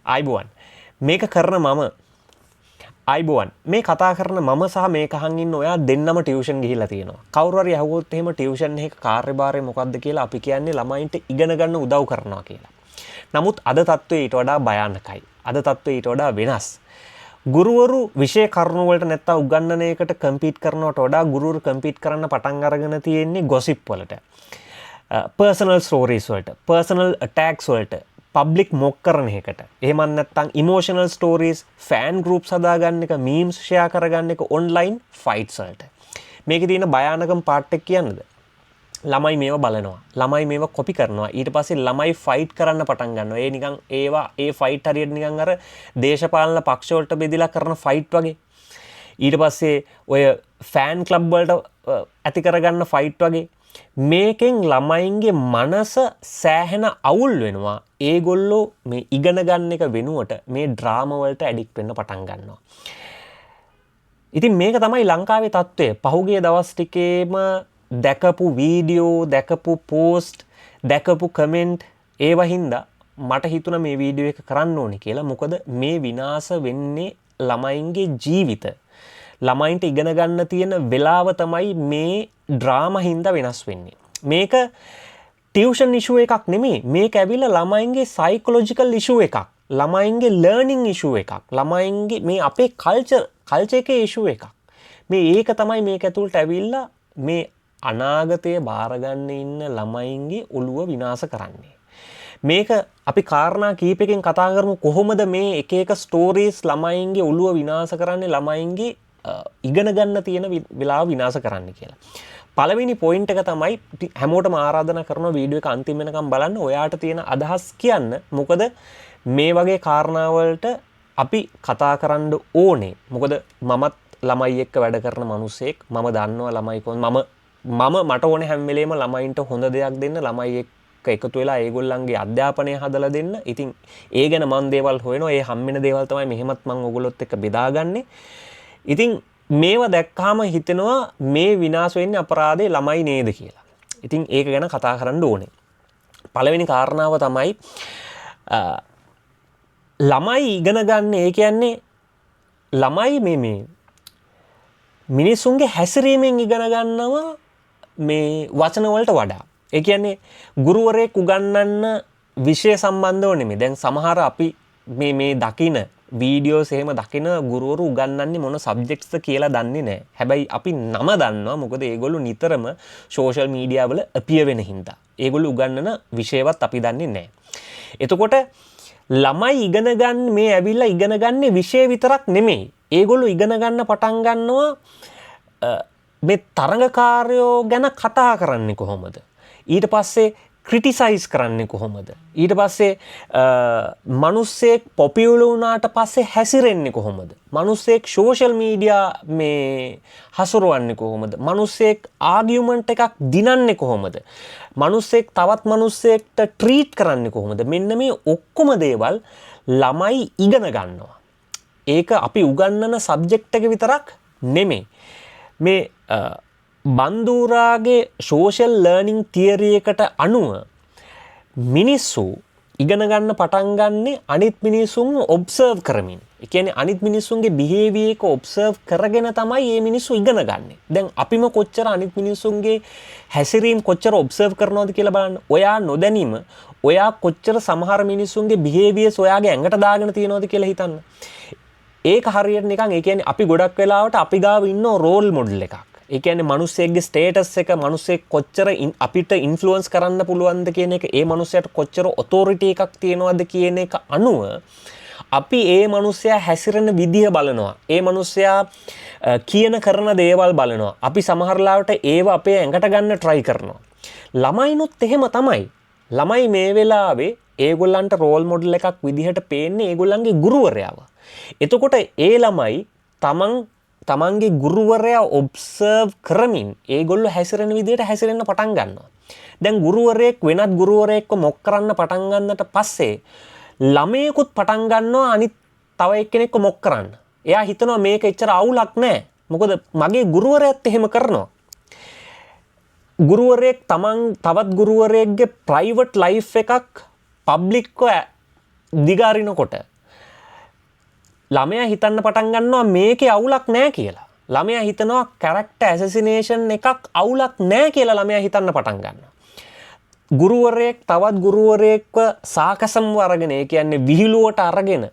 අයිබෝවන් මේක කරන මම අයිබෝවන් මේ කතා කරන මම සහ මේ කහන් ඉන්න ඔයා දෙන්නම ටියුෂන් ගිහිල්ලා තියෙනවා. කවුරු හරි අහුවොත් එහෙම ටියුෂන් එකේ කාර්යභාරය මොකක්ද කියලා අපි කියන්නේ ළමයින්ට ඉගෙන ගන්න උදව් කරනවා කියලා. නමුත් අද තත්ත්වය ඊට වඩා භයානකයි. අද තත්ත්වය ඊට වඩා වෙනස්. ගුරුවරු විෂය කරුණු වලට නැත්තම් උගන්වන එකට කම්පීට් කරනවට වඩා ගුරුවරු කම්පීට් කරන්න පටන් අරගෙන තියෙන්නේ ගොසිප් වලට. පර්සනල් ස්ටෝරීස් වලට, පර්සනල් අටැක්ස් වලට, පබ්ලික් මොක් කරන එකට. එහෙම නැත්නම් ඉමෝෂනල් ස්ටෝරීස්, ෆෑන් ගෲප්ස් හදාගන්න එක, මීම්ස් ෂෙයා කරගන්න එක, ඔන්ලයින් ෆයිට්ස් වලට. මේකේ තියෙන භයානකම පාර්ට් එක කියන්නද? ළමයි මේව බලනවා. ළමයි මේව කොපි කරනවා. ඊට පස්සේ ළමයි ෆයිට් කරන්න පටන් ගන්නවා. ඒ නිකන් ඒ ෆයිට් හරියට නිකන් අර දේශපාලන පක්ෂ වලට බෙදලා කරන ෆයිට් වගේ. ඊට පස්සේ ඔය ෆෑන් ක්ලබ් වලට ඇති කරගන්න ෆයිට් වගේ. මේකෙන් ළමයින්ගේ මනස සෑහෙන අවුල් වෙනවා. ඒගොල්ලෝ මේ ඉගෙන ගන්න එක වෙනුවට මේ ඩ්‍රාමා වලට ඇඩික්ට් වෙන්න පටන් ගන්නවා. ඉතින් මේක තමයි ලංකාවේ තත්ත්වය. පහුගිය දවස් ටිකේම දැකපු වීඩියෝ, දැකපු පෝස්ට්, දැකපු කමෙන්ට් ඒවා හින්දා මට හිතුණා මේ වීඩියෝ එක කරන්න ඕනේ කියලා. මොකද මේ විනාශ වෙන්නේ ළමයින්ගේ ජීවිත. ළමයින්ට ඉගෙන ගන්න තියෙන වෙලාව තමයි මේ ඩ්‍රාමා හින්දා වෙනස් වෙන්නේ. මේක ටියුෂන් ඉෂුව එකක් නෙමෙයි. මේක ඇවිල්ලා ළමයින්ගේ සයිකොලොජිකල් ඉෂුව එකක්. ළමයින්ගේ ලර්නින් ඉෂුව එකක්. ළමයින්ගේ මේ අපේ කල්චර් එකේ ඉෂුව එකක්. මේ ඒක තමයි මේක ඇතුළට ඇවිල්ලා මේ අනාගතය බාරගන්න ඉන්න ළමයින්ගේ ඔළුව විනාශ කරන්නේ. මේක අපි කාරණා කීපයකින් කතා කරමු. කොහොමද මේ එක එක ස්ටෝරීස් ළමයින්ගේ ඔළුව විනාශ කරන්නේ, ළමයින්ගේ ඉගෙන ගන්න තියෙන වෙලාව විනාශ කරන්න කියලා. පළවෙනි පොයින්ට් එක තමයි හැමෝටම ආරාධනා කරන වීඩියෝ එක අන්තිම වෙනකම් බලන්න. ඔයාට තියෙන අදහස් කියන්න. මොකද මේ වගේ කාරණා වලට අපි කතා කරන්න ඕනේ. මොකද මමත් ළමයි එක්ක වැඩ කරන මිනිස්සෙක්. මම දන්නවා ළමයි කොහොමද මට ඕනේ හැම වෙලේම ළමයින්ට හොඳ දෙයක් දෙන්න, ළමයි එක්ක එකතු වෙලා ඒගොල්ලන්ගේ අධ්‍යාපනය හදලා දෙන්න. ඉතින් ඒ ගැන මම දේවල් හොයනවා. ඒ හම්බෙන දේවල් තමයි මෙහෙමත් මම ඔයගොල්ලොත් එක්ක බෙදාගන්නේ. ඉතින් මේවා දැක්කාම හිතෙනවා මේ විනාශ වෙන්නේ අපරාධේ ළමයි නේද කියලා. ඉතින් ඒක ගැන කතා කරන්න ඕනේ. පළවෙනි කාරණාව තමයි ළමයි ඉගෙන ගන්න. ඒ කියන්නේ ළමයි මේ මිනිසුන්ගේ හැසිරීමෙන් ඉගෙන ගන්නවා මේ වචන වලට වඩා. ඒ කියන්නේ ගුරුවරයෙක් උගන්වන්න විෂය සම්බන්ධව නෙමෙයි. දැන් සමහර අපි මේ දකින වීඩියෝස් එහෙම දකින ගුරුවරු උගන්වන්නේ මොන සබ්ජෙක්ට්ස්ද කියලා දන්නේ නැහැ. හැබැයි අපි නම දන්නවා. මොකද ඒගොල්ලෝ නිතරම සෝෂල් මීඩියා වල අපියර් වෙන හින්දා. ඒගොල්ලෝ උගන්වන විෂයවත් අපි දන්නේ නැහැ. එතකොට ළමයි ඉගෙන ගන්න මේ ඇවිල්ලා ඉගෙන ගන්න විෂය විතරක් නෙමෙයි. ඒගොල්ලෝ ඉගෙන ගන්න පටන් ගන්නවා මේ තරඟකාරයෝ ගැන කතා කරන්නේ කොහොමද? ඊට පස්සේ ක්‍රිටිසයිස් කරන්නේ කොහොමද? ඊට පස්සේ මිනිස්සෙක් පොපියුලර් වුණාට පස්සේ හැසිරෙන්නේ කොහොමද? මිනිස්සෙක් සෝෂල් මීඩියා මේ හසුරවන්නේ කොහොමද? මිනිස්සෙක් ආගියුමන්ට් එකක් දිනන්නේ කොහොමද? මිනිස්සෙක් තවත් මිනිස්සෙක්ට ට්‍රීට් කරන්නේ කොහොමද? මෙන්න මේ ඔක්කොම දේවල් ළමයි ඉගෙන ගන්නවා. ඒක අපි උගන්වන සබ්ජෙක්ට් එක විතරක් නෙමෙයි. මේ බන්දූරාගේ සෝෂල් ලර්නින් තියරි එකට අනුව මිනිස්සු ඉගෙන ගන්න පටන් ගන්නේ අනිත් මිනිසුන් ඔබ්සර්ව් කරමින්. ඒ කියන්නේ අනිත් මිනිසුන්ගේ බිහේවියර් එක ඔබ්සර්ව් කරගෙන තමයි මේ මිනිස්සු ඉගෙන ගන්නෙ. දැන් අපිම කොච්චර අනිත් මිනිසුන්ගේ හැසිරීම කොච්චර ඔබ්සර්ව් කරනවද කියලා බලන්න. ඔයා නොදැනීම ඔයා කොච්චර සමහර මිනිසුන්ගේ බිහේවියර්ස් ඔයාගේ ඇඟට දාගෙන තියෙනවද කියලා හිතන්න. ඒක හරියට නිකන් ඒ කියන්නේ අපි ගොඩක් වෙලාවට අපි ගාව ඉන්න රෝල් මොඩල් එකක්. ඒ කියන්නේ මිනිස්සෙක්ගේ ස්ටේටස් එක මිනිස්සෙක් කොච්චර අපිට ඉන්ෆ්ලුවන්ස් කරන්න පුළුවන්ද කියන එක, ඒ මිනිස්සයාට කොච්චර ඔතොරිටි එකක් තියෙනවද කියන එක අනුව අපි ඒ මිනිස්සයා හැසිරෙන විදිහ බලනවා. ඒ මිනිස්සයා කියන කරන දේවල් බලනවා. අපි සමහර ලාවට ඒව අපේ ඇඟට ගන්න try කරනවා. ළමයිනුත් එහෙම තමයි. ළමයි මේ වෙලාවේ ඒගොල්ලන්ට රෝල් මොඩල් එකක් විදිහට පේන්නේ ඒගොල්ලන්ගේ ගුරුවරයාව. එතකොට ඒ ළමයි තමන්ගේ ගුරුවරයා ඔබ්සර්ව් කරමින් ඒගොල්ලෝ හැසිරෙන විදිහට හැසිරෙන්න පටන් ගන්නවා. දැන් ගුරුවරයෙක් වෙනත් ගුරුවරයෙක්ව මොක් කරන්න පටන් ගන්නට පස්සේ ළමයෙකුත් පටන් ගන්නවා අනිත් තව එක්කෙනෙක්ව මොක් කරන්න. එයා හිතනවා මේක එච්චර අවුලක් නෑ. මොකද මගේ ගුරුවරයාත් එහෙම කරනවා. ගුරුවරයෙක් තවත් ගුරුවරයෙක්ගේ ප්‍රයිවට් ලයිෆ් එකක් පබ්ලික්ව දිගාරිනකොට ළමයා හිතන්න පටන් ගන්නවා මේකේ අවුලක් නැහැ කියලා. ළමයා හිතනවා කැරක්ටර් ඇසසිනේෂන් එකක් අවුලක් නැහැ කියලා ළමයා හිතන්න පටන් ගන්නවා. ගුරුවරයෙක් තවත් ගුරුවරයෙක්ව සාකසම්ව අරගෙන ඒ කියන්නේ විහිළුවට අරගෙන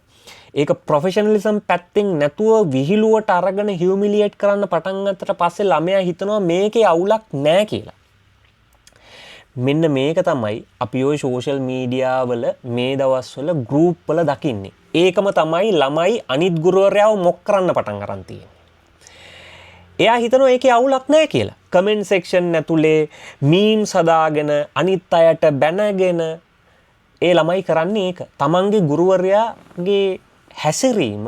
ඒක ප්‍රොෆෙෂනලිසම් පැත්තෙන් නැතුව විහිළුවට අරගෙන හියුමිලියේට් කරන්න පටන් ගත්තට පස්සේ ළමයා හිතනවා මේකේ අවුලක් නැහැ කියලා. මෙන්න මේක තමයි අපි ওই සෝෂල් මීඩියා වල මේ දවස්වල ගෲප් වල දකින්නේ. ඒකම තමයි ළමයි අනිත් ගුරුවරයාව මොක් කරන්න පටන් අරන් තියෙන්නේ. එයා හිතනවා ඒකේ අවුලක් නැහැ කියලා. කමෙන්ට් සෙක්ෂන් ඇතුලේ මීම්ස් හදාගෙන අනිත් අයට බැනගෙන ඒ ළමයි කරන්නේ ඒක. තමන්ගේ ගුරුවරයාගේ හැසිරීම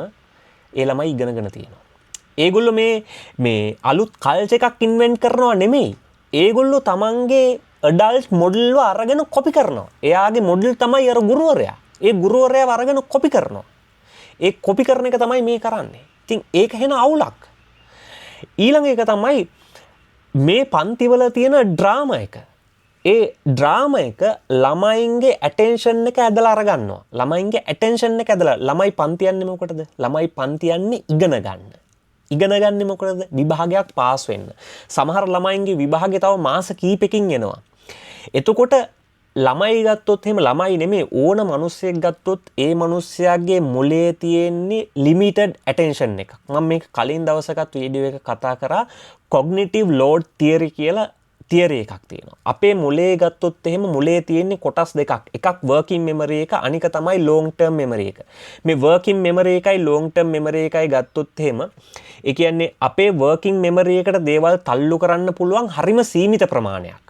ඒ ළමයි ඉගෙනගෙන තියෙනවා. ඒගොල්ලෝ මේ අලුත් කල්චර් එකක් ඉන්වෙන්ට් කරනවා නෙමෙයි. ඒගොල්ලෝ තමන්ගේ ඇඩල්ට් මොඩල්ව අරගෙන කොපි කරනවා. එයාගේ මොඩල් තමයි අර ගුරුවරයා. ඒ ගුරුවරයාව අරගෙන කොපි කරනවා. ඒ කොපි කරන එක තමයි මේ කරන්නේ. ඉතින් ඒක වෙන අවුලක්. ඊළඟ එක තමයි මේ පන්තිවල තියෙන ඩ්‍රාමා එක. ඒ ඩ්‍රාමා එක ළමයින්ගේ ඇටෙන්ෂන් එක ඇදලා අරගන්නවා. ළමයින්ගේ ඇටෙන්ෂන් එක ඇදලා ළමයි පන්ති යන්නේ මොකටද? ළමයි පන්ති යන්නේ ඉගෙන ගන්න. ඉගෙන ගන්නේ මොකටද? විභාගයක් පාස් වෙන්න. සමහර ළමයින්ගේ විභාගේ තව මාස කීපකින් එනවා. එතකොට ළමයි ගත්තොත් එහෙම ළමයි නෙමෙයි ඕන මිනිස්සෙක් ගත්තොත් ඒ මිනිස්සයාගේ මොලේ තියෙන්නේ ලිමිටඩ් ඇටෙන්ෂන් එකක්. මම මේක කලින් දවසකත් වීඩියෝ එක කතා කරා කොග්නිටිව් ලෝඩ් තියරි කියලා තියරි එකක් තියෙනවා. අපේ මොලේ ගත්තොත් එහෙම මොලේ තියෙන්නේ කොටස් දෙකක්. එකක් වර්කින් මෙමරි එක අනික තමයි ලොන්ග් ටර්ම් මෙමරි එක. මේ වර්කින් මෙමරි එකයි ලොන්ග් ටර්ම් මෙමරි එකයි ගත්තොත් එහෙම ඒ කියන්නේ අපේ වර්කින් මෙමරි එකට දේවල් තල්ලු කරන්න පුළුවන් හරිම සීමිත ප්‍රමාණයක්.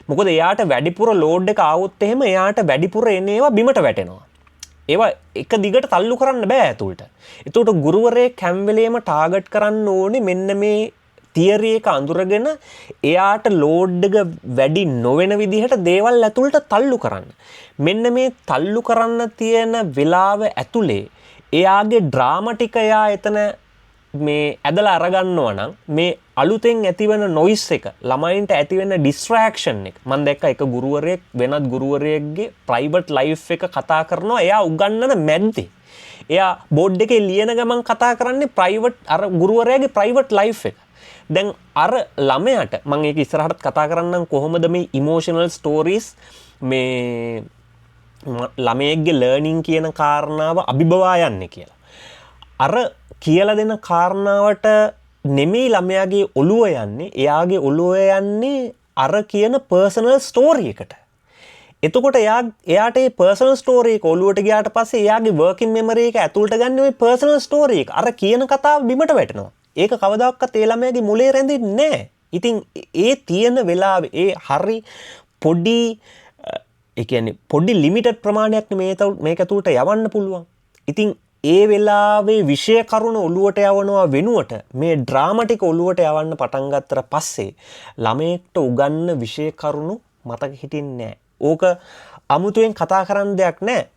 මොකද එයාට වැඩිපුර ලෝඩ් එක ආවොත් එහෙම එයාට වැඩිපුර එන ඒවා බිමට වැටෙනවා. ඒවා එක දිගට තල්ලු කරන්න බෑ ඇතුළට. ඒකට ගුරුවරයෙක් හැම වෙලේම ටාගට් කරන්න ඕනේ මෙන්න මේ තියරි එක අඳුරගෙන එයාට ලෝඩ් එක වැඩි නොවන විදිහට දේවල් ඇතුළට තල්ලු කරන්න. මෙන්න මේ තල්ලු කරන්න තියෙන වෙලාව ඇතුලේ එයාගේ ඩ්‍රාමා ටික එයා එතන මේ ඇදලා අරගන්නවා නම් මේ අලුතෙන් ඇතිවෙන නොයිස් එක ළමයින්ට ඇතිවෙන ඩිස්ට්‍රැක්ෂන් එක මම දැක්ක එක ගුරුවරයෙක් වෙනත් ගුරුවරයෙක්ගේ ප්‍රයිවට් ලයිෆ් එක කතා කරනවා එයා උගන්නන මැද්දේ එයා බෝඩ් එකේ ලියන ගමන් කතා කරන්නේ ප්‍රයිවට් අර ගුරුවරයාගේ ප්‍රයිවට් ලයිෆ් එක දැන් අර ළමයාට මම ඒක ඉස්සරහට කතා කරන්නම් කොහොමද මේ ඉමෝෂනල් ස්ටෝරීස් මේ ළමයෙක්ගේ ලර්නින් කියන කාරණාව අභිබවා යන්නේ කියලා අර කියලා දෙන කාරණාවට නෙමෙයි ළමයාගේ ඔළුව යන්නේ එයාගේ ඔළුව යන්නේ අර කියන පර්සනල් ස්ටෝරි එකට. එතකොට එයාට මේ පර්සනල් ස්ටෝරි එක ඔළුවට ගියාට පස්සේ එයාගේ වර්කින් මෙමරි එක ඇතුළට ගන්න ওই පර්සනල් ස්ටෝරි එක. අර කියන කතාව බිමට වැටෙනවා. ඒක කවදාකවත් ඒ ළමයාගේ මොලේ රැඳෙන්නේ නැහැ. ඉතින් ඒ තියෙන වෙලාවේ ඒ හරි පොඩි ඒ කියන්නේ පොඩි ලිමිටඩ් ප්‍රමාණයක් මේක ඇතුළට යවන්න පුළුවන්. ඉතින් ඒ වෙලාවේ විෂය කරුණ ඔළුවට යවනවා වෙනුවට මේ ඩ්‍රාමා ටික ඔළුවට යවන්න පටන් ගත්තට පස්සේ ළමයෙක්ට උගන්න විෂය කරුණු මතක හිටින්නේ නැහැ. ඕක අමුතුවෙන් කතා කරන්න දෙයක් නැහැ.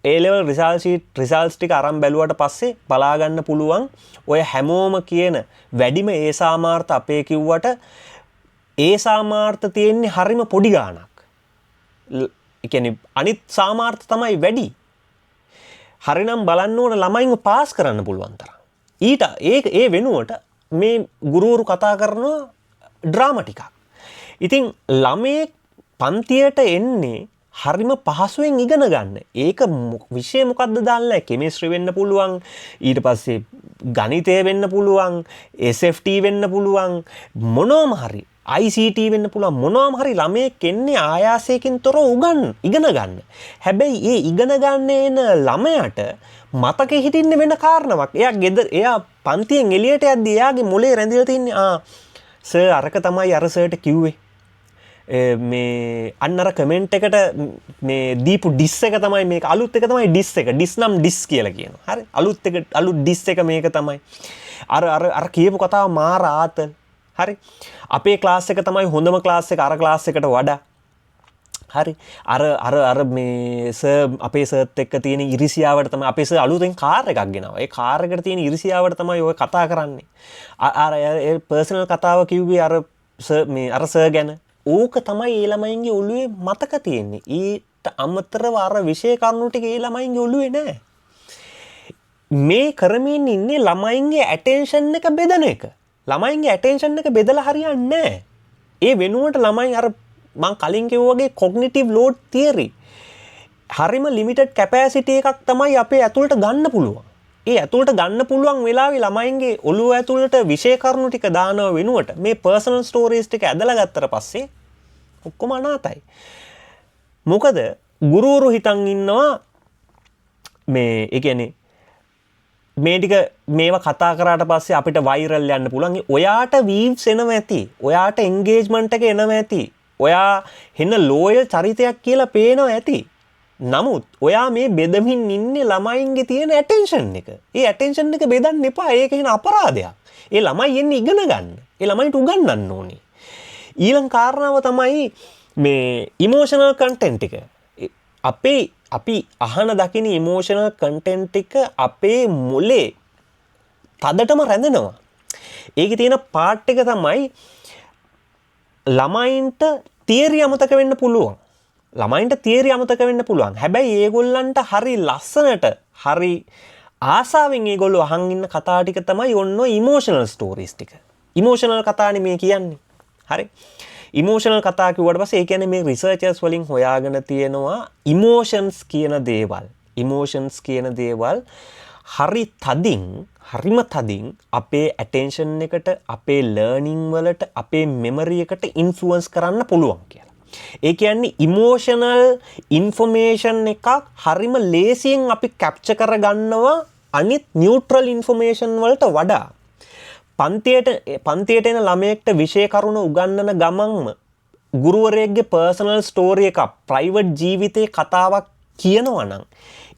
A level results ටික අරන් බැලුවට පස්සේ බලා ගන්න පුළුවන් ඔය හැමෝම කියන වැඩිම ඒ සාමාර්ථ අපේ කිව්වට ඒ සාමාර්ථ තියෙන්නේ හරිම පොඩි ගාණක්. ඒ කියන්නේ අනිත් සාමාර්ථ තමයි වැඩි. හරිනම් බලන්න ඕන ළමයින්ව පාස් කරන්න පුළුවන් තරම්. ඊට ඒ වෙනුවට මේ ගුරුවරු කතා කරනවා ඩ්‍රාමා ටිකක්. ඉතින් ළමයේ පන්තියට එන්නේ හරිම පහසුවෙන් ඉගෙන ගන්න. ඒක විෂය මොකද්ද දාන්න කෙමිස්ට්‍රි වෙන්න පුළුවන්. ඊට පස්සේ ගණිතය වෙන්න පුළුවන්. SFT වෙන්න පුළුවන්. මොනවාම හරි ICT වෙන්න පුළුවන් මොනවාම හරි ළමයෙක් එන්නේ ආයාසයෙන් තොරව ඉගෙන ගන්න. හැබැයි ඒ ඉගෙන ගන්න එන ළමයාට මතකෙ හිටින්න වෙන කාරණාවක්. එයා පන්තියෙන් එළියට යද්දි එයාගේ මොලේ රැඳිලා තින්නේ සර් අරක තමයි අර සර්ට කිව්වේ. මේ අන්න අර කමෙන්ට් එකට මේ දීපු ඩිස් එක තමයි මේක අලුත් එක තමයි ඩිස් එක. ඩිස් නම් ඩිස් කියලා කියනවා. හරි. අලුත් ඩිස් එක මේක තමයි. අර කියපු කතාව මාර ආතල්. හරි අපේ ක්ලාස් එක තමයි හොඳම ක්ලාස් එක අර ක්ලාස් එකට වඩා හරි අර මේ සර් අපේ සර්ත් එක්ක තියෙන ඉරිසියාවට තමයි අපේ සර් අලුතෙන් කාර් එකක් ගෙනාවා. ඒ කාර් එකට තියෙන ඉරිසියාවට තමයි ඔය කතා කරන්නේ. අර ඒ පර්සනල් කතාව කිව්වේ අර සර් ගැන. ඕක තමයි ඒ ළමයින්ගේ ඔළුවේ මතක තියෙන්නේ. ඊට අමතරව අර විෂය කරුණු ටික ඒ ළමයින්ගේ ඔළුවේ නැහැ. මේ කරමින් ඉන්නේ ළමයින්ගේ ඇටෙන්ෂන් එක බෙදන එක. ළමයින්ගේ ඇටෙන්ෂන් එක බෙදලා හරියන්නේ නැහැ. ඒ වෙනුවට ළමයි අර මං කලින් කිව්වා වගේ කොග්නිටිව් ලෝඩ් තියරි හරිම ලිමිටඩ් කැපැසිටි එකක් තමයි අපේ ඇතුළට ගන්න පුළුවන්. ඒ ඇතුළට ගන්න පුළුවන් වෙලාවේ ළමයින්ගේ ඔළුව ඇතුළට විෂය කරුණු ටික දානව වෙනුවට මේ පර්සනල් ස්ටෝරීස් ටික ඇදලා ගත්තට පස්සේ ඔක්කොම අනාතයි. මොකද ගුරුවරු හිතන් ඉන්නවා මේ ඒ කියන්නේ මේ ටික මේවා කතා කරාට පස්සේ අපිට වෛරල් යන්න පුළුවන්. ඔයාට වීව්ස් එනවා ඇති. ඔයාට එන්ගේජ්මන්ට් එක එනවා ඇති. ඔයා හෙන ලෝයල් චරිතයක් කියලා පේනවා ඇති. නමුත් ඔයා මේ බෙදමින් ඉන්නේ ළමයින්ගේ තියෙන ඇටෙන්ෂන් එක. ඒ ඇටෙන්ෂන් එක බෙදන්න එපා. ඒක එහෙන අපරාධයක්. ඒ ළමයි එන්නේ ඉගෙන ගන්න. ඒ ළමයින්ට උගන්වන්න ඕනේ. ඊළඟ කාරණාව තමයි මේ ඉමෝෂනල් කන්ටෙන්ට් එක. අපි අහන දකින ඉමෝෂනල් කන්ටෙන්ට් එක අපේ මොලේ තදටම රැඳෙනවා. ඒකේ තියෙන පාර්ට් එක තමයි ළමයින්ට තියරි අමතක වෙන්න පුළුවන්. ළමයින්ට තියරි අමතක වෙන්න පුළුවන්. හැබැයි ඒගොල්ලන්ට හරි ලස්සනට හරි ආසාවෙන් ඒගොල්ලෝ අහන් ඉන්න කතා ටික තමයි ඔන්න ඉමෝෂනල් ස්ටෝරීස් ටික. ඉමෝෂනල් කතානේ මේ කියන්නේ. හරි. ඉමෝෂනල් කතා කිව්වට පස්සේ ඒ කියන්නේ මේ රිසර්චර්ස් වලින් හොයාගෙන තියෙනවා ඉමෝෂන්ස් කියන දේවල් හරි තදින් හරිම තදින් අපේ ඇටෙන්ෂන් එකට අපේ ලර්නින් වලට අපේ මෙමරි එකට ඉන්ෆ්ලුවන්ස් කරන්න පුළුවන් කියලා. ඒ කියන්නේ ඉමෝෂනල් ඉන්ෆර්මේෂන් එකක් හරිම ලේසියෙන් අපි කැප්චර් කරගන්නවා අනිත් නියුට්‍රල් ඉන්ෆර්මේෂන් වලට වඩා. පන්තියට එන ළමයෙක්ට විෂය කරුණ උගන්වන ගමන්ම ගුරුවරයෙක්ගේ පර්සනල් ස්ටෝරි එකක් ප්‍රයිවට් ජීවිතේ කතාවක් කියනවා නම්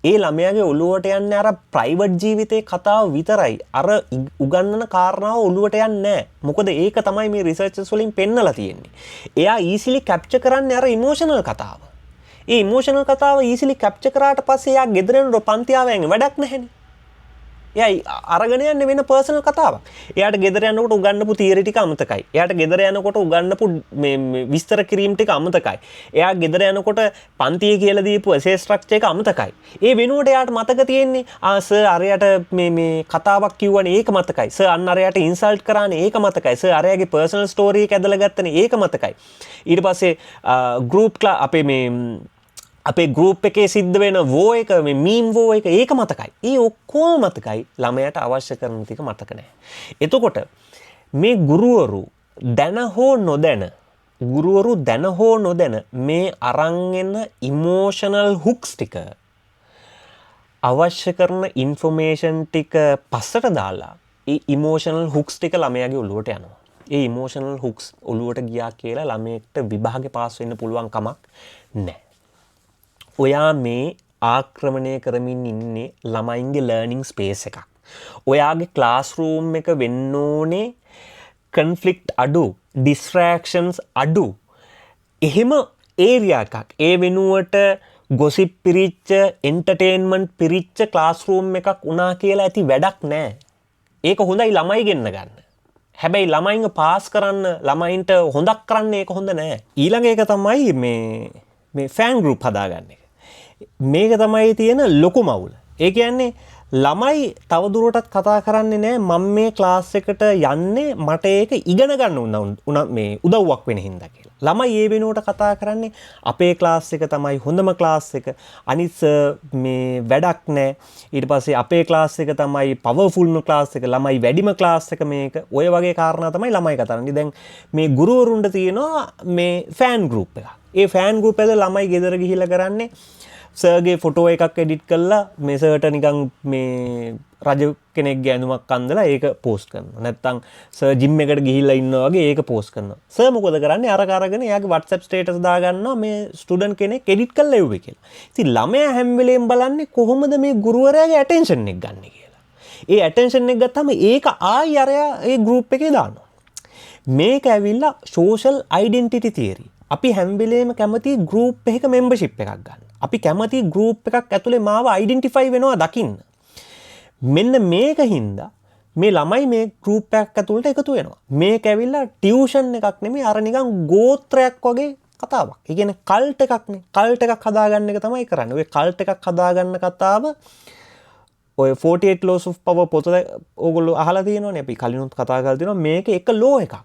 ඒ ළමයාගේ ඔළුවට යන්නේ අර ප්‍රයිවට් ජීවිතේ කතාව විතරයි. අර උගන්වන කාරණාව ඔළුවට යන්නේ නැහැ. මොකද ඒක තමයි මේ රිසර්චර්ස් වලින් පෙන්නලා තියෙන්නේ. එයා ඊසිලි කැප්චර් කරන්නේ අර ඉමෝෂනල් කතාව. ඒ ඉමෝෂනල් කතාව ඊසිලි කැප්චර් කරාට පස්සේ එයා ගෙදර යනකොට පන්ති ආවෙන් වැඩක් නැහැනේ. එයා අරගෙන යන්නේ වෙන පර්සනල් කතාවක්. එයාට ගෙදර යනකොට උගන්වපු තියරි ටික අමතකයි. එයාට ගෙදර යනකොට උගන්වපු මේ විස්තර කිරීම ටික අමතකයි. එයා ගෙදර යනකොට පන්තියේ කියලා දීපු එසේ ස්ට්‍රක්චර් එක අමතකයි. ඒ වෙනුවට එයාට මතක තියෙන්නේ සර් අරයට මේ කතාවක් කිව්වනේ ඒක මතකයි. සර් අන්න අරයට ඉන්සල්ට් කරානේ ඒක මතකයි. සර් අරයාගේ පර්සනල් ස්ටෝරි එක ඇදලා ගත්තනේ ඒක මතකයි. ඊට පස්සේ ගෲප් අපේ ගෲප් එකේ සිද්ධ වෙන වෝ එක මේ මීම් වෝ එක ඒක මතකයි. ඒ ඔක්කොම මතකයි. ළමයාට අවශ්‍ය කරන ටික මතක නැහැ. එතකොට මේ ගුරුවරු දැන හෝ නොදැන මේ අරන් එන ඉමෝෂනල් හුක්ස් ටික අවශ්‍ය කරන ඉන්ෆර්මේෂන් ටික පස්සට දාලා ඒ ඉමෝෂනල් හුක්ස් ටික ළමයාගේ ඔළුවට යනවා. ඒ ඉමෝෂනල් හුක්ස් ඔළුවට ගියා කියලා ළමයෙක්ට විභාගේ පාස් වෙන්න පුළුවන් කමක් නැහැ. ඔයා මේ ආක්‍රමණය කරමින් ඉන්නේ ළමයින්ගේ ලර්නිංగ్ ස්පේස් එකක්. ඔයාගේ ක්ලාස් රූම් එක වෙන්න ඕනේ කන්ෆ්ලික්ට් අඩු, ඩිස්ට්‍රැක්ෂන්ස් අඩු. එහෙම ඒරියා එකක්. ඒ වෙනුවට ගොසිප් පිරිච්ච, එන්ටර්ටේන්මන්ට් පිරිච්ච ක්ලාස් රූම් එකක් වුණා කියලා ඇති වැඩක් නැහැ. ඒක හොඳයි ළමයි ගෙන්න ගන්න. හැබැයි ළමයින්ව පාස් කරන්න, ළමයින්ට හොඳක් කරන්න ඒක හොඳ නැහැ. ඊළඟ එක තමයි මේ ෆෑන් ගෲප් හදාගන්න එක. මේක තමයි තියෙන ලොකු මවුල. ඒ කියන්නේ ළමයි තවදුරටත් කතා කරන්නේ නැහැ මම මේ ක්ලාස් එකට යන්නේ මට ඒක ඉගෙන ගන්න උන මේ උදව්වක් වෙන හින්දා කියලා. ළමයි ඒ වෙනුවට කතා කරන්නේ අපේ ක්ලාස් එක තමයි හොඳම ක්ලාස් එක. අනිත් මේ වැඩක් නැහැ. ඊට පස්සේ අපේ ක්ලාස් එක තමයි පවර්ෆුල්ම ක්ලාස් එක. ළමයි වැඩිම ක්ලාස් එක මේක. ඔය වගේ කාරණා තමයි ළමයි කතා කරන්නේ. දැන් මේ ගුරුවරුන්ට තියෙනවා මේ ෆෑන් ගෲප් එකක්. ඒ ෆෑන් ගෲප් එකේ ළමයි ගෙදර ගිහිල්ලා කරන්නේ සර්ගේ ෆොටෝ එකක් එඩිට් කරලා මේ සර්ට නිකන් මේ රජ කෙනෙක්ගේ ඇඳුමක් අඳලා ඒක පෝස්ට් කරනවා. නැත්තම් සර් ජිම් එකට ගිහිල්ලා ඉන්නවා වගේ ඒක පෝස්ට් කරනවා. සර් මොකද කරන්නේ? අර අරගෙන එයාගේ WhatsApp ස්ටේටස් දාගන්නවා මේ ස්ටුඩන්ට් කෙනෙක් එඩිට් කරලා එව්වේ කියලා. ඉතින් ළමයා හැම වෙලේම බලන්නේ කොහොමද මේ ගුරුවරයාගේ ඇටෙන්ෂන් එක ගන්න කියලා. ඒ ඇටෙන්ෂන් එක ගත්තාම ඒක ආයි අරයා ඒ ගෲප් එකේ දානවා. මේක ඇවිල්ලා social identity theory. අපි හැම වෙලේම කැමති ගෲප් එකක membership එකක් ගන්න. අපි කැමති ගෲප් එකක් ඇතුලේ මාව අයිඩෙන්ටිෆයි වෙනවා දකින්න. මෙන්න මේක හින්දා මේ ළමයි මේ ගෲප් එකක් ඇතුළට එකතු වෙනවා. මේක ඇවිල්ලා ටියුෂන් එකක් නෙමෙයි අර නිකන් ගෝත්‍රයක් වගේ කතාවක්. ඒ කියන්නේ කල්ට් එකක් නේ. කල්ට් එකක් හදාගන්න එක තමයි කරන්නේ. ඔය කල්ට් එකක් හදාගන්න කතාව ඔය 48 laws of power පොත ඕගොල්ලෝ අහලා තියෙනවනේ අපි කලිනුත් කතා කරලා තියෙනවා මේක එක ලෝ එකක්.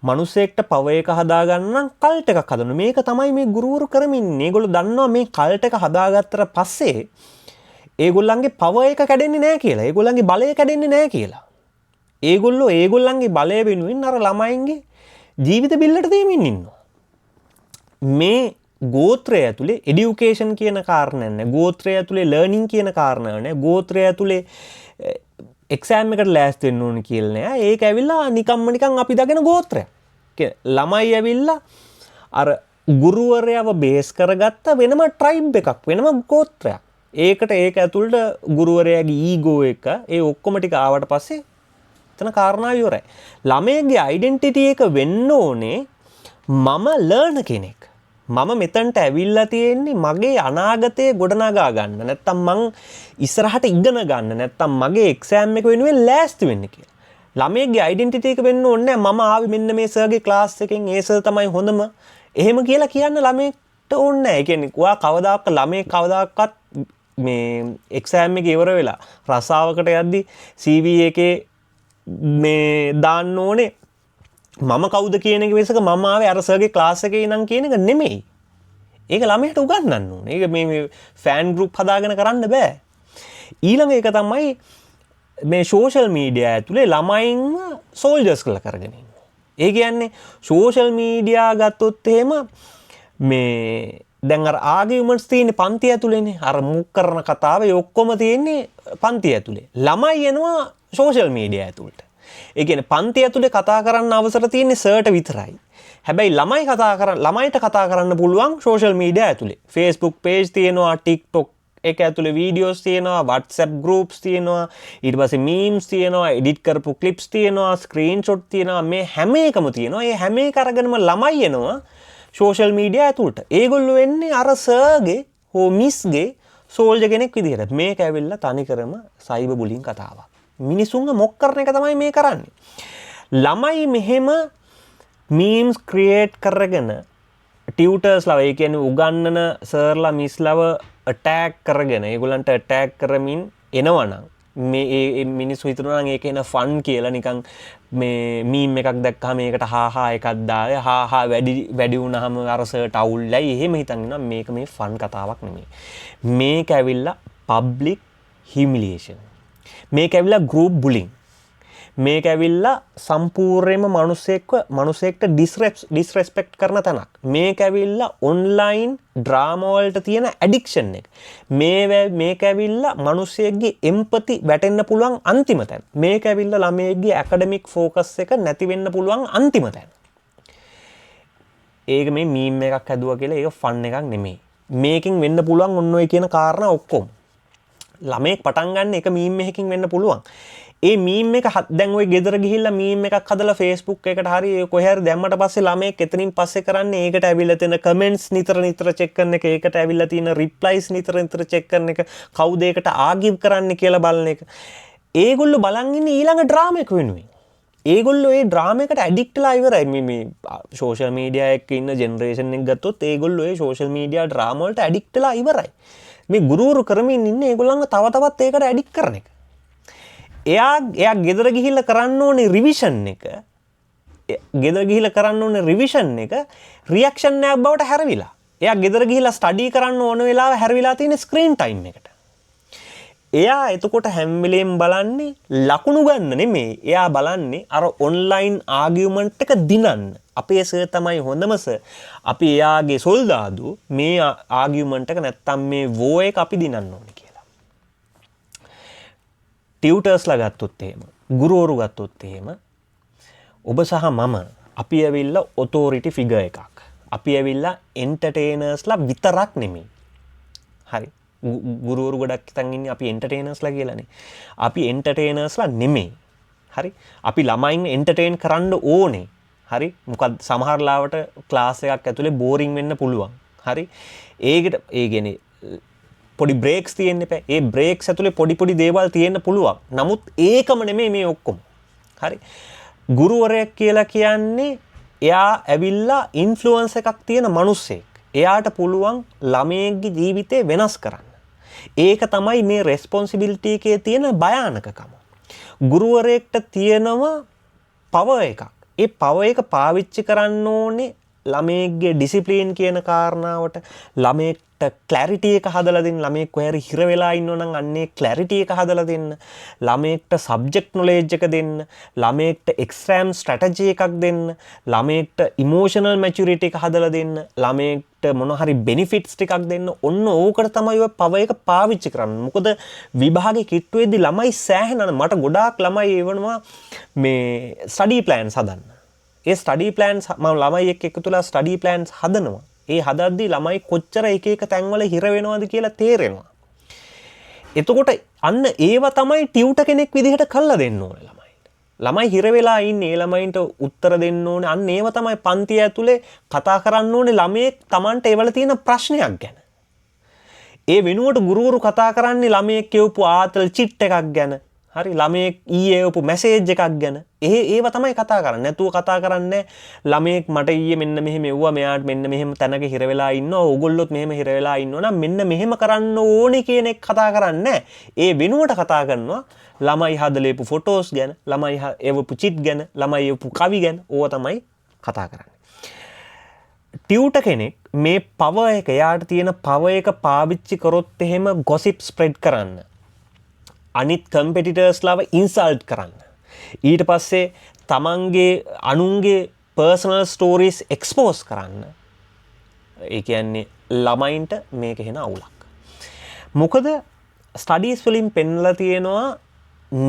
මිනිස්සෙක්ට පව එක හදාගන්න නම් කල්ට් එකක් හදන්න. මේක තමයි මේ ගුරුවරු කරමින් ඉන්නේ. ඒගොල්ලෝ දන්නවා මේ කල්ට් එක හදාගත්තට පස්සේ ඒගොල්ලන්ගේ පව එක කැඩෙන්නේ නැහැ කියලා. ඒගොල්ලන්ගේ බලය කැඩෙන්නේ නැහැ කියලා. ඒගොල්ලෝ ඒගොල්ලන්ගේ බලය වෙනුවෙන් අර ළමයින්ගේ ජීවිත බිල්ලට දෙමින් ඉන්නවා. මේ ගෝත්‍රය ඇතුලේ එඩියුකේෂන් කියන කාරණා නැහැ. ගෝත්‍රය ඇතුලේ ලර්නින් කියන කාරණා නැහැ. ගෝත්‍රය ඇතුලේ එක්සෑම් එකට ලෑස්ති වෙන්න ඕනේ කියලා නෑ. ඒක ඇවිල්ලා නිකන් අපි දගෙන ගෝත්‍රයක්. ළමයි ඇවිල්ලා අර ගුරුවරයව බේස් කරගත්ත වෙනම ට්‍රයිබ් එකක්, වෙනම ගෝත්‍රයක්. ඒකට ඒක ඇතුළට ගුරුවරයාගේ ඊගෝ එක ඒ ඔක්කොම ටික ආවට පස්සේ එතන කාරණා ඉවරයි. ළමයාගේ ඩෙන්ටිටි එක වෙන්න ඕනේ මම ලර්න කෙනෙක්. මම මෙතනට ඇවිල්ලා තියෙන්නේ මගේ අනාගතය ගොඩනගා ගන්න. නැත්තම් මං ඉස්සරහට ඉගෙන ගන්න. නැත්තම් මගේ එක්සෑම් එක වෙනුවෙන් ලෑස්ති වෙන්න කියලා. ළමයාගේ ඩෙන්ටිටි එක වෙන්න ඕනේ මම ආවේ මෙන්න මේ සර්ගේ ක්ලාස් එකෙන් ඒ සර් තමයි හොඳම. එහෙම කියලා කියන්න ළමයට ඕනේ නැහැ. ඒ කියන්නේ ඔයා කවදාක ළමයේ කවදාකවත් මේ එක්සෑම් එක ඉවර වෙලා රසාවකට යද්දි CV එකේ මේ දාන්න ඕනේ මම කවුද කියන එක වෙනසක මම ආවේ අර සර්ගේ ක්ලාස් එකේ ඉඳන් කියන එක නෙමෙයි. ඒක ළමයට උගන්වන්න ඕනේ. ඒක මේ ෆෑන් ගෲප් හදාගෙන කරන්න බෑ. ඊළඟ එක තමයි මේ සෝෂල් මීඩියා ඇතුලේ ළමයින්ව සෝල්ජර්ස් කියලා කරගෙන ඉන්නවා. ඒ කියන්නේ සෝෂල් මීඩියා ගත්තොත් එහෙම මේ දැන් අර ආගියුමන්ට්ස් තියෙන්නේ පන්ති ඇතුලේනේ. අර මුක් කරන කතාව ඒ ඔක්කොම තියෙන්නේ පන්ති ඇතුලේ. ළමයි එනවා සෝෂල් මීඩියා ඇතුලට. ඒ කියන්නේ පන්ති ඇතුලේ කතා කරන්න අවසර තියෙන්නේ සර්ට විතරයි. හැබැයි ළමයිට කතා කරන්න පුළුවන් සෝෂල් මීඩියා ඇතුලේ. Facebook page තියෙනවා, TikTok එක ඇතුලේ වීඩියෝස් තියෙනවා, WhatsApp groups තියෙනවා, ඊට පස්සේ memes තියෙනවා, edit කරපු clips තියෙනවා, screenshot තියෙනවා. මේ හැම එකම තියෙනවා. මේ හැම එක අරගෙනම ළමයි එනවා සෝෂල් මීඩියා ඇතුලට. ඒගොල්ලෝ වෙන්නේ අර සර්ගේ හෝ මිස්ගේ සෝල්ජර් කෙනෙක් විදිහට. මේක ඇවිල්ලා තනිකරම සයිබර් බුලින් කතාවක්. මිනිසුන්ව මොක් කරන එක තමයි මේ කරන්නේ. ළමයි මෙහෙම මීම්ස් ක්‍රියේට් කරගෙන ටියුටර්ස්ලා ඒ කියන්නේ උගන්නන සර්ලා මිස්ලව අටැක් කරගෙන ඒගොල්ලන්ට අටැක් කරමින් එනවනම් මේ මිනිස්සු හිතනවා නම් ඒක එන ෆන් කියලා නිකන් මේ මීම් එකක් දැක්කම මේකට හාහා එකක් දාලා හාහා වැඩි වුණාම අර සර්ට අවුල්ලයි එහෙම හිතන් ඉන්නවා. මේක මේ ෆන් කතාවක් නෙමෙයි. මේක ඇවිල්ලා පබ්ලික් හියුමිලියේෂන්. මේක ඇවිල්ලා ගෲප් බුලින්. මේක ඇවිල්ලා සම්පූර්ණයෙන්ම මිනිසෙක්ට ඩිස්රෙස්පෙක්ට් කරන තැනක්. මේක ඇවිල්ලා ඔන්ලයින් ඩ්‍රාමා වලට තියෙන ඇඩික්ෂන් එක. මේක ඇවිල්ලා මිනිසෙක්ගේ එම්පති වැටෙන්න පුළුවන් අන්තිම තැන. මේක ඇවිල්ලා ළමයෙක්ගේ ඇකඩමික් ෆෝකස් එක නැති වෙන්න පුළුවන් අන්තිම තැන. ඒක මේ මීම් එකක් හැදුවා කියලා ඒක ෆන් එකක් නෙමෙයි. මේකෙන් වෙන්න පුළුවන් ඔන්න ඔය කියන කාරණා ඔක්කොම. ළමයෙක් පටන් ගන්න එක මීම් එකකින් වෙන්න පුළුවන්. ඒ මීම් එක දැන් ඔය ගෙදර ගිහිල්ලා මීම් එකක් හදලා Facebook එකට හරි කොහේ හරි දැම්මට පස්සේ ළමයෙක් එතනින් පස්සේ කරන්නේ ඒකට ඇවිල්ලා තියෙන කමෙන්ට්ස් නිතර චෙක් කරන එක, ඒකට ඇවිල්ලා තියෙන රිප්ලයිස් නිතර චෙක් කරන එක, කවුද ඒකට ආගිව් කරන්න කියලා බලන එක. ඒගොල්ලෝ බලන් ඉන්නේ ඊළඟ ඩ්‍රාමා එක වෙනුවෙන්. ඒගොල්ලෝ ඒ ඩ්‍රාමා එකට ඇඩික්ට් වෙලා ඉවරයි. මේ සෝෂල් මීඩියා එකේ ඉන්න ජෙනරේෂන් එක ගත්තොත් ඒගොල්ලෝ ඒ සෝෂල් මීඩියා ඩ්‍රාමා වලට ඇඩික්ට් වෙලා ඉවරයි. මේ ගුරුවරු කරමින් ඉන්නේ ඒගොල්ලන්ව තව තවත් ඒකට ඇඩික්ට් කරන එක. එයා ගෙදර ගිහිල්ලා කරන්න ඕනේ රිවිෂන් එක. ගෙදර ගිහිල්ලා කරන්න ඕනේ රිවිෂන් එක රියැක්ෂන් එකක් බවට හැරවිලා. එයා ගෙදර ගිහිල්ලා ස්ටඩි කරන්න ඕන වෙලාව හැරවිලා තියෙන ස්ක්‍රීන් ටයිම් එකට. එයා එතකොට හැම වෙලේම බලන්නේ ලකුණු ගන්න නෙමෙයි. එයා බලන්නේ අර ඔන්ලයින් ආගියුමන්ට් එක දිනන්න. අපේ සර් තමයි හොඳම සර්. අපි එයාගේ සොල්දාදු මේ ආගියුමන්ට් එක නැත්තම් මේ වෝ එක අපි දිනන්න ඕනේ කියලා. ටියුටර්ස්ලා ගත්තොත් එහෙම, ගුරුවරු ගත්තොත් එහෙම ඔබ සහ මම අපි ඇවිල්ලා ඔතොරිටි ෆිගර් එකක්. අපි ඇවිල්ලා එන්ටර්ටේනර්ස්ලා විතරක් නෙමෙයි. හරි. ගුරුවරු ගොඩක් හිතන් ඉන්නේ අපි එන්ටර්ටේනර්ස්ලා කියලානේ. අපි එන්ටර්ටේනර්ස්ලා නෙමෙයි. හරි. අපි ළමයින් එන්ටර්ටේන් කරන්න ඕනේ. හරි. මොකද සමහර ලාවට ක්ලාස් එකක් ඇතුලේ බෝරින් වෙන්න පුළුවන්. හරි. ඒකට ඒ කියන්නේ පොඩි බ්‍රේක්ස් තියෙන්න එපා. ඒ බ්‍රේක්ස් ඇතුලේ පොඩි දේවල් තියෙන්න පුළුවන්. නමුත් ඒකම නෙමෙයි මේ ඔක්කොම. හරි. ගුරුවරයෙක් කියලා කියන්නේ එයා ඇවිල්ලා ඉන්ෆ්ලුවන්ස් එකක් තියෙන මිනිස්සෙක්. එයාට පුළුවන් ළමයෙක්ගේ ජීවිතේ වෙනස් කරන්න. ඒක තමයි මේ රෙස්පොන්සිබිලිටි එකේ තියෙන භයානකකම. ගුරුවරයෙක්ට තියෙනවා පවර් එකක්. ඒ පවර් එක පාවිච්චි කරන්න ඕනේ ළමයෙක්ගේ ඩිසිප්ලින් කියන කාරණාවට, ළමයෙක්ට ක්ලැරිටි එක හදලා දෙන්න. ළමයෙක් කොහේ හරි හිර වෙලා ඉන්නවා නම් අන්නේ ක්ලැරිටි එක හදලා දෙන්න. ළමයෙක්ට සබ්ජෙක්ට් නොලෙජ් එක දෙන්න. ළමයෙක්ට එක්සෑම් ස්ට්‍රැටජි එකක් දෙන්න. ළමයෙක්ට ඉමෝෂනල් මැචුරිටි එක හදලා දෙන්න. ළමයෙක්ට මොන හරි බෙනිෆිට්ස් ටිකක් දෙන්න. ඔන්න ඕකට තමයි ඔය පවර් එක පාවිච්චි කරන්නේ. මොකද විභාගේ කිට්ටුවේදී ළමයි සෑහෙන මට ගොඩාක් ළමයි එවනවා මේ ස්ටඩි ප්ලෑන්ස් හදන්න. ඒ ස්ටඩි ප්ලෑන්ස් මම ළමයි එක්ක එකතු වෙලා ස්ටඩි ප්ලෑන්ස් හදනවා. ඒ හදද්දී ළමයි කොච්චර එක එක තැන්වල හිර වෙනවද කියලා තේරෙනවා. එතකොට අන්න ඒව තමයි ටියුටර් කෙනෙක් විදිහට කළා දෙන්න ඕනේ ළමයින්ට. ළමයි හිර වෙලා ඉන්නේ ඒ ළමයින්ට උත්තර දෙන්න ඕනේ. අන්න ඒව තමයි පන්තිය ඇතුලේ කතා කරන්න ඕනේ ළමයෙක් Tamanට ඒවල තියෙන ප්‍රශ්නයක් ගැන. ඒ වෙනුවට ගුරුවරු කතා කරන්නේ ළමයෙක් කියවපු ආතල් චිට් එකක් ගැන. හරි ළමයෙක් ඊයේ එවපු මැසේජ් එකක් ගැන. ඒව තමයි කතා කරන්නේ. නැතුව කතා කරන්නේ ළමයෙක් මට ඊයේ මෙන්න මෙහෙම එව්වා, මෙයාට මෙන්න මෙහෙම තැනක හිර වෙලා ඉන්නවා, ඕගොල්ලොත් මෙහෙම හිර වෙලා ඉන්නවා නම් මෙන්න මෙහෙම කරන්න ඕනේ කියන එක කතා කරන්නේ. ඒ වෙනුවට කතා කරනවා ළමයි හදලා එපු ෆොටෝස් ගැන, ළමයි එවපු චිට් ගැන, ළමයි එවපු කවි ගැන. ඕවා තමයි කතා කරන්නේ. ටියුටර් කෙනෙක් මේ පවර් එක, එයාට තියෙන පවර් එක පාවිච්චි කරොත් එහෙම ගොසිප් ස්ප්‍රෙඩ් කරන්න, අනිත් කම්පිටිටර්ස්ලාව ඉන්සල්ට් කරන්න, ඊට පස්සේ තමන්ගේ අනුන්ගේ පර්සනල් ස්ටෝරීස් එක්ස්පෝස් කරන්න, ඒ කියන්නේ ළමයින්ට මේක හෙන අවුලක්. මොකද ස්ටඩීස් වලින් පෙන්වලා තියෙනවා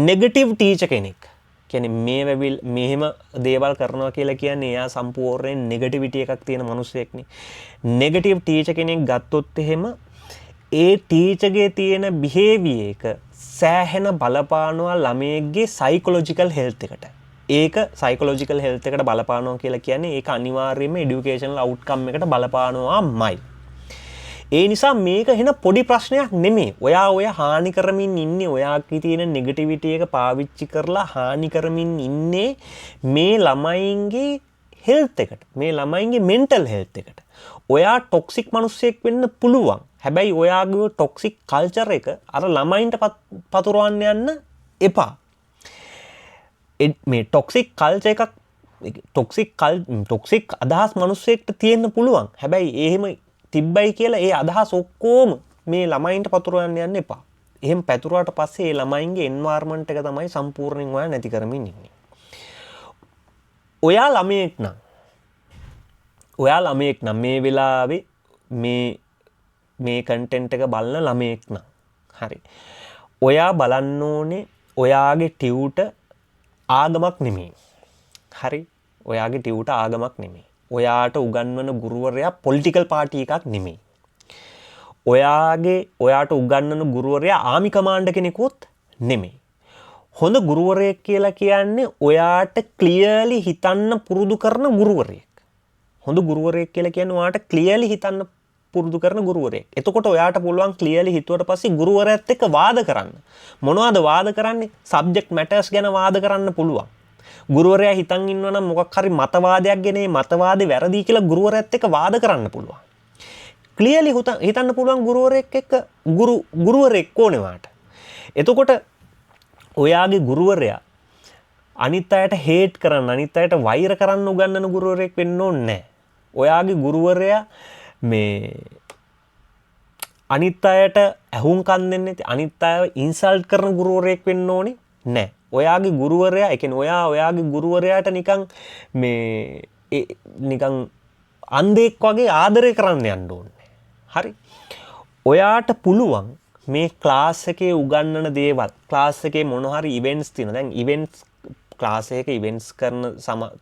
නෙගටිව් ටීචර් කෙනෙක් කියන්නේ මෙහෙම දේවල් කරනවා කියලා කියන්නේ එයා සම්පූර්ණයෙන් නෙගටිවිටි එකක් තියෙන මිනිස්සෙක්නේ. නෙගටිව් ටීචර් කෙනෙක් ගත්තොත් එහෙම ඒ ටීචර්ගේ තියෙන බිහේවියර් එක සෑහෙන බලපානවා ළමයෙක්ගේ සයිකොලොජිකල් හෙල්ත් එකට. ඒක සයිකොලොජිකල් හෙල්ත් එකට බලපානවා කියලා කියන්නේ ඒක අනිවාර්යයෙන්ම එඩියුකේෂනල් අවුට්කම් එකට බලපානවාමයි. ඒ නිසා මේක හෙන පොඩි ප්‍රශ්නයක් නෙමෙයි. ඔය හානි කරමින් ඉන්නේ, ඔයාගේ තියෙන නෙගටිවිටි එක පාවිච්චි කරලා හානි කරමින් ඉන්නේ මේ ළමයින්ගේ හෙල්ත් එකට, මේ ළමයින්ගේ මෙන්ටල් හෙල්ත් එකට. ඔයා ටොක්සික් මිනිස්සෙක් වෙන්න පුළුවන්. හැබැයි ඔයාගේ ටොක්සික් කල්චර් එක අර ළමයින්ට පතුරවන්න යන්න එපා. මේ ටොක්සික් කල්චර් එකක්, ටොක්සික් අදහස් මිනිස්සෙක්ට තියෙන්න පුළුවන්. හැබැයි එහෙම තිබ්බයි කියලා ඒ අදහස් ඔක්කොම මේ ළමයින්ට පතුරවන්න යන්න එපා. එහෙම පැතුරුවාට පස්සේ ඒ ළමයින්ගේ එන්වයරන්මන්ට් එක තමයි සම්පූර්ණයෙන් ඔයා නැති කරමින් ඉන්නේ. ඔයා ළමයෙක් නම් මේ වෙලාවේ මේ කන්ටෙන්ට් එක බලන ළමයෙක් නම් හරි. ඔයා බලන්න ඕනේ ඔයාගේ ටියුටර් ආගමක් නෙමෙයි. හරි. ඔයාගේ ටියුටර් ආගමක් නෙමෙයි. ඔයාට උගන්වන ගුරුවරයා පොලිටිකල් පාර්ටි එකක් නෙමෙයි. ඔයාට උගන්වන ගුරුවරයා ආමි කමාන්ඩර් කෙනෙකුත් නෙමෙයි. හොඳ ගුරුවරයෙක් කියලා කියන්නේ ඔයාට ක්ලියර්ලි හිතන්න පුරුදු කරන ගුරුවරයෙක්. හොඳ ගුරුවරයෙක් කියලා කියන්නේ ඔයාට ක්ලියර්ලි හිතන්න පුරුදු කරන ගුරුවරයෙක්. එතකොට ඔයාට පුළුවන් ක්ලියර්ලි හිතුවට පස්සේ ගුරුවරයාත් එක්ක වාද කරන්න. මොනවද වාද කරන්නේ? සබ්ජෙක්ට් මැටර්ස් ගැන වාද කරන්න පුළුවන්. ගුරුවරයා හිතන් ඉන්නවා නම් මොකක් හරි මතවාදයක් ගැන ඒ මතවාදේ වැරදි කියලා ගුරුවරයාත් එක්ක වාද කරන්න පුළුවන්. ක්ලියර්ලි හිතන්න පුළුවන් ගුරුවරයෙක් එක්ක ගුරුවරයෙක් ඕනේ වාට. එතකොට ඔයාගේ ගුරුවරයා අනිත් අයට හේට් කරන්න, අනිත් අයට වෛර කරන්න උගන්වන ගුරුවරයෙක් වෙන්න ඕනේ නැහැ. ඔයාගේ ගුරුවරයා මේ අනිත් අයට ඇහුම්කන් දෙන්නේ නැති, අනිත් අයව ඉන්සල්ට් කරන ගුරුවරයෙක් වෙන්න ඕනේ නැහැ. ඔයාගේ ගුරුවරයා, ඒ කියන්නේ ඔයාගේ ගුරුවරයාට නිකන් අන්ධෙක් වගේ ආදරය කරන්න යන්න ඕනේ. හරි. ඔයාට පුළුවන් මේ ක්ලාස් එකේ උගන්වන දේවල්, ක්ලාස් එකේ මොන හරි ඉවෙන්ට්ස් තියෙනවා. දැන් ඉවෙන්ට්ස් ක්ලාස් එකේ ඉවෙන්ට්ස් කරන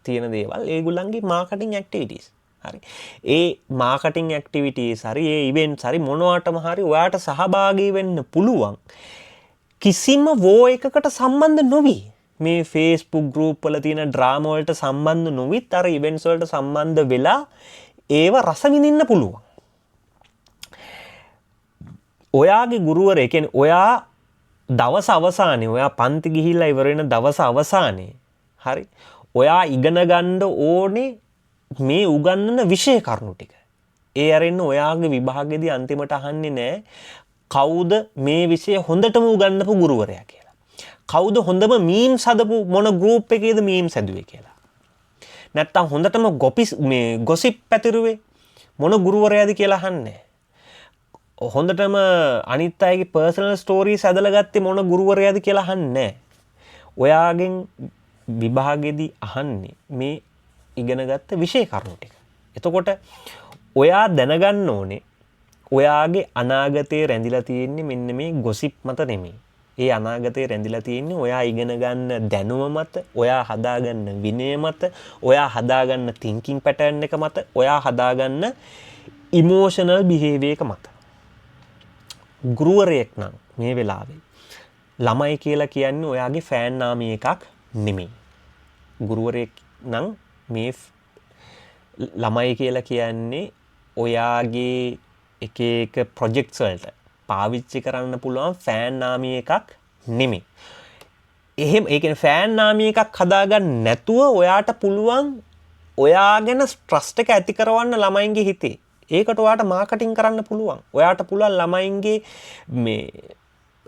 තියෙන දේවල් ඒගොල්ලන්ගේ මාකටිං ඇක්ටිවිටීස්. හරි. ඒ මාකටිං ඇක්ටිවිටීස් හරි ඒ ඉවෙන්ට්ස් හරි මොනවටම හරි ඔයාට සහභාගී වෙන්න පුළුවන්. කිසිම වෝ එකකට සම්බන්ධ නොවි. මේ Facebook group වල තියෙන ඩ්‍රාමා වලට සම්බන්ධ නොවිත් අර ඉවෙන්ට්ස් වලට සම්බන්ධ වෙලා ඒව රස විඳින්න පුළුවන්. ඔයාගේ ගුරුවරයා කියන්නේ ඔයා දවස් අවසානයේ, ඔයා පන්ති ගිහිල්ලා ඉවර වෙන දවස් අවසානයේ හරි ඔයා ඉගෙන ගන්න ඕනේ මේ උගන්වන විෂය කරුණු ටික. ඒ අරින්න ඔයාගේ විභාගෙදී අන්තිමට අහන්නේ නැහැ කවුද මේ විෂය හොඳටම උගන්වපු ගුරුවරයා කියලා. කවුද හොඳම මීම්ස් හදපු මොන ගෲප් එකේද මීම්ස් හැදුවේ කියලා. නැත්තම් හොඳටම ගොසිප් පැතිරුවේ මොන ගුරුවරයාද කියලා අහන්නේ. හොඳටම අනිත් අයගේ පර්සනල් ස්ටෝරීස් ඇදලා ගත්තේ මොන ගුරුවරයාද කියලා අහන්නේ. ඔයාගෙන් විභාගෙදී අහන්නේ මේ ඉගෙනගත්ත විෂය කරුණු ටික. එතකොට ඔයා දැනගන්න ඕනේ ඔයාගේ අනාගතේ රැඳිලා තියෙන්නේ මෙන්න මේ ගොසිප් මත නෙමෙයි. ඒ අනාගතේ රැඳිලා තියෙන්නේ ඔයා ඉගෙන ගන්න දැනුම මත, ඔයා හදාගන්න විනය මත, ඔයා හදාගන්න thinking pattern එක මත, ඔයා හදාගන්න emotional behavior එක මත. ගුරුවරයෙක් නම් මේ වෙලාවේ ළමයි කියලා කියන්නේ ඔයාගේ ෆෑන් නාමී එකක් නෙමෙයි. ගුරුවරයෙක් නම් මේ ළමයි කියලා කියන්නේ ඔයාගේ එක එක ප්‍රොජෙක්ට්ස් වලට පාවිච්චි කරන්න පුළුවන් ෆෑන් නාමී එකක් නෙමෙයි. එහෙම ඒ කියන්නේ ෆෑන් නාමී එකක් හදාගන්න නැතුව ඔයාට පුළුවන් ඔයා ගැන ට්‍රස්ට් එක ඇති කරවන්න ළමයින්ගේ හිතේ. ඒකට ඔයාට මාකටිං කරන්න පුළුවන්. ඔයාට පුළුවන් ළමයින්ගේ මේ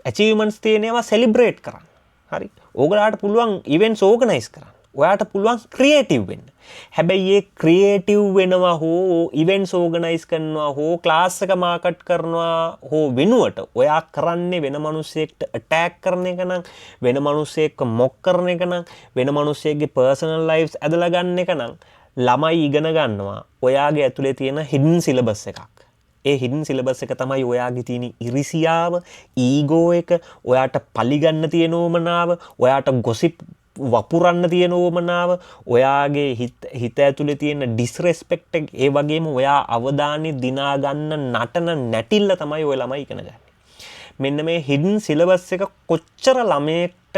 achievements තියෙන ඒවා සෙලිබ්‍රේට් කරන්න. හරි. ඕගොල්ලන්ට පුළුවන් ඉවෙන්ට්ස් ඕගනයිස් කරන්න. ඔයාට පුළුවන් ක්‍රියේටිව් වෙන්න. හැබැයි ඒ ක්‍රියේටිව් වෙනවා හෝ ඉවෙන්ට්ස් ඕගනයිස් කරනවා හෝ ක්ලාස් එක මාකට් කරනවා හෝ වෙනුවට ඔයා කරන්නේ වෙන මිනිස්සෙක්ට අටැක් කරන එක නම්, වෙන මිනිස්සෙක්ව මොක් කරන එක නම්, වෙන මිනිස්සෙක්ගේ පර්සනල් ලයිෆ්ස් ඇදලා ගන්න එක නම් ළමයි ඉගෙන ගන්නවා ඔයාගේ ඇතුලේ තියෙන හිඩන් සිලබස් එකක්. ඒ හිඩන් සිලබස් එක තමයි ඔයාගේ තියෙන ඉරිසියාව, ඊගෝ එක, ඔයාට පලිගන්න තියෙන ඕමනාව, ඔයාට ගොසිප් වපුරන්න තියෙන ඕමනාව, ඔයාගේ හිත ඇතුලේ තියෙන ඩිස්රෙස්පෙක්ට් එක, ඒ වගේම ඔයා අවධානය දිනා ගන්න නටන නැටිල්ල තමයි ඔය ළමයි ඉගෙන ගන්න. මෙන්න මේ හිඩන් සිලබස් එක කොච්චර ළමයට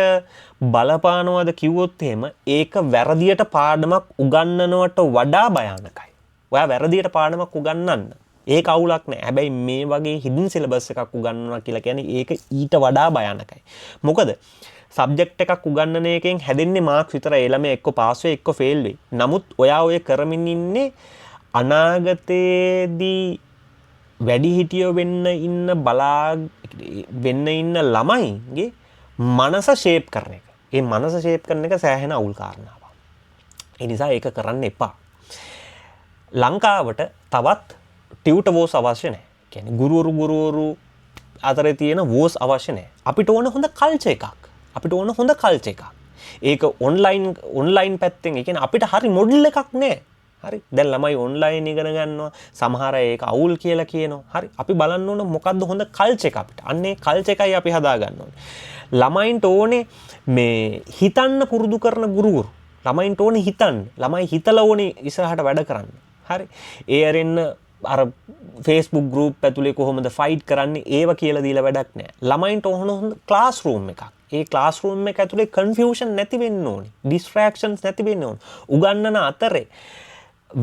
බලපානවද කිව්වොත් එහෙම ඒක වැරදියට පාඩමක් උගන්වනවට වඩා භයානකයි. ඔයා වැරදියට පාඩමක් උගන්වන්න. ඒක අවුලක් නෑ. හැබැයි මේ වගේ හිඩන් සිලබස් එකක් උගන්වනවා කියලා කියන්නේ ඒක ඊට වඩා භයානකයි. මොකද සබ්ජෙක්ට් එකක් උගන්වන එකෙන් හැදෙන්නේ මාක්ස් විතරයි. ඒ ළමයා එක්ක පාස් වෙයි එක්ක ෆේල් වෙයි. නමුත් ඔයා ඔය කරමින් ඉන්නේ අනාගතයේදී වැඩිහිටියෝ වෙන්න ඉන්න ළමයිගේ මනස ෂේප් කරන එක. ඒ මනස ෂේප් කරන එක සෑහෙන අවුල් කාරණාවක්. ඒ නිසා ඒක කරන්න එපා. ලංකාවට තවත් ටියුටර් වෝස් අවශ්‍ය නැහැ. කියන්නේ ගුරුවරු අතරේ තියෙන වෝස් අවශ්‍ය නැහැ. අපිට ඕන හොඳ කල්චර් එකක්. අපිට ඕන හොඳ කල්චර් එකක්. ඒක ඔන්ලයින් පැත්තෙන් ඒ කියන්නේ අපිට හරි මොඩල් එකක් නැහැ. හරි. දැන් ළමයි ඔන්ලයින් ඉගෙන ගන්නවා. සමහර අය ඒක අවුල් කියලා කියනවා. හරි. අපි බලන්න ඕන මොකද්ද හොඳ කල්චර් එක අපිට. අන්න ඒ කල්චර් එකයි අපි හදා ගන්න ඕනේ. ළමයින්ට ඕනේ මේ හිතන්න පුරුදු කරන ගුරුවරු. ළමයින්ට ඕනේ හිතන්න. ළමයි හිතලා ඕනේ ඉස්සරහට වැඩ කරන්න. හරි. ඒ අරින්න අර Facebook group ඇතුලේ කොහොමද ෆයිට් කරන්නේ ඒව කියලා දීලා වැඩක් නැහැ. ළමයින්ට ඕන හොඳ ක්ලාස්රූම් එකක්. ඒ ක්ලාස්රූම් එක ඇතුලේ කන්ෆියුෂන් නැති වෙන්න ඕනේ. ඩිස්ට්‍රැක්ෂන්ස් නැති වෙන්න ඕනේ. උගන්නන අතරේ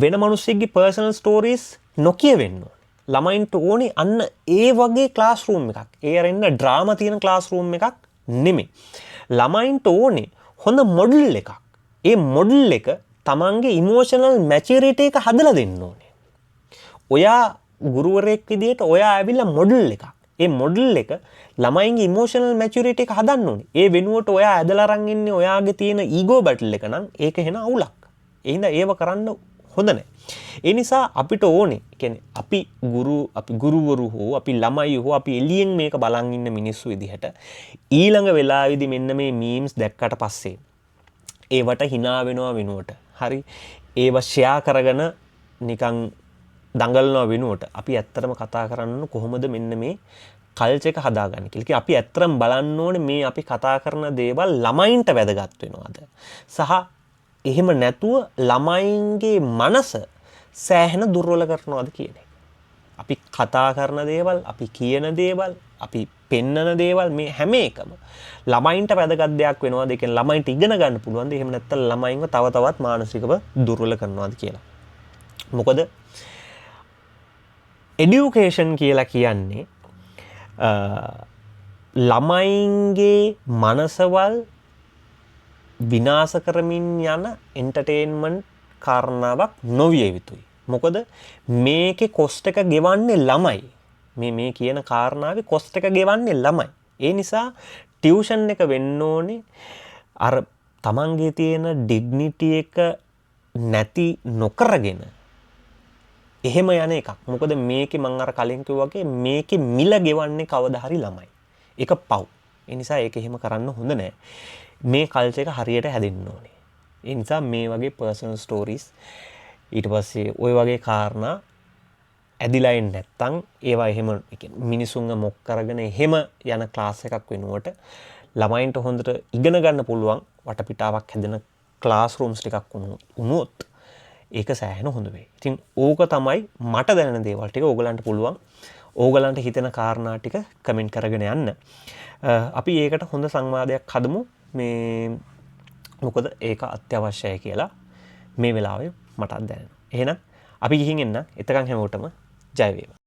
වෙන මිනිස්සෙක්ගේ පර්සනල් ස්ටෝරීස් නොකිය වෙන්න ඕනේ. ළමයින්ට ඕනේ අන්න ඒ වගේ ක්ලාස්රූම් එකක්. ඒ අරින්න ඩ්‍රාමා තියෙන ක්ලාස්රූම් එකක් නෙමෙයි. ළමයින්ට ඕනේ හොඳ මොඩල් එකක්. ඒ මොඩල් එක තමන්ගේ ඉමෝෂනල් මැචියුරිටි එක හදලා දෙන්න ඕනේ. ඔයා ගුරුවරයෙක් විදිහට ඔයා ඇවිල්ලා මොඩල් එකක්. ඒ මොඩල් එක ළමයින්ගේ ඉමෝෂනල් මැචියුරිටි එක හදන්න ඕනේ. ඒ වෙනුවට ඔයා ඇදලා අරන් ඉන්නේ ඔයාගේ තියෙන ඊගෝ බැටල් එක නම් ඒක එහෙන අවුලක්. ඒ හින්දා ඒව කරන්න හොඳ නැහැ. ඒ නිසා අපිට ඕනේ කියන්නේ අපි ගුරුවරු හෝ අපි ළමයි හෝ අපි එළියෙන් මේක බලන් ඉන්න මිනිස්සු විදිහට ඊළඟ වෙලාවේදී මෙන්න මේ මීම්ස් දැක්කට පස්සේ ඒවට hina වෙනවා වෙනුවට හරි ඒව ෂෙයා කරගෙන නිකන් දඟලනවා වෙනුවට අපි ඇත්තටම කතා කරන්න කොහොමද මෙන්න මේ කල්චර් එක හදාගන්නේ කියලා. අපි ඇත්තටම බලන්න ඕනේ මේ අපි කතා කරන දේවල් ළමයින්ට වැදගත් වෙනවද? සහ එහෙම නැතුව ළමයින්ගේ මනස සෑහෙන දුර්වල කරනවද කියන එක. අපි කතා කරන දේවල්, අපි කියන දේවල්, අපි පෙන්නන දේවල් මේ හැම එකම ළමයින්ට වැදගත් දෙයක් වෙනවද? ඒ කියන්නේ ළමයින්ට ඉගෙන ගන්න පුළුවන්ද? එහෙම නැත්නම් ළමයින්ව තව තවත් මානසිකව දුර්වල කරනවද කියලා. මොකද එඩියුකේෂන් කියලා කියන්නේ ළමයින්ගේ මනසවල් විනාශ කරමින් යන එන්ටර්ටේන්මන්ට් කාරණාවක් නොවිය යුතුයි. මොකද මේකේ කොස්ට් එක ගෙවන්නේ ළමයි. මේ කියන කාරණාවේ කොස්ට් එක ගෙවන්නේ ළමයි. ඒ නිසා ටියුෂන් එක වෙන්න ඕනේ අර තමන්ගේ තියෙන ඩිග්නිටි එක නැති නොකරගෙන එහෙම යන එකක්. මොකද මේකේ මම අර කලින් කිව්වා වගේ මේකේ මිල ගෙවන්නේ කවදා හරි ළමයි. ඒක පව්. ඒ නිසා ඒක එහෙම කරන්න හොඳ නෑ. මේ කල්චර් එක හරියට හැදෙන්න ඕනේ. ඒ නිසා මේ වගේ පර්සනල් ස්ටෝරීස් ඊට පස්සේ ওই වගේ කාරණා ඇදිලා එන්නේ නැත්තම් ඒවා එහෙම මිනිසුන්ව මොක් කරගෙන එහෙම යන ක්ලාස් එකක් වෙනුවට ළමයින්ට හොඳට ඉගෙන ගන්න පුළුවන් වටපිටාවක් හැදෙන ක්ලාස් රූම්ස් ටිකක් වුණොත් ඒක සෑහෙන හොඳ වෙයි. ඉතින් ඕක තමයි මට දැනෙන දේවල් ටික ඕගලන්ට පුළුවන්. ඕගලන්ට හිතෙන කාරණා ටික කමෙන්ට් කරගෙන යන්න. අපි ඒකට හොඳ සංවාදයක් හදමු. මේ මොකද ඒක අත්‍යවශ්‍යයි කියලා මේ වෙලාවේ මටත් දැනෙනවා. එහෙනම් අපි ගිහින් එන්න. එතකන් හැමෝටම ජය වේවා.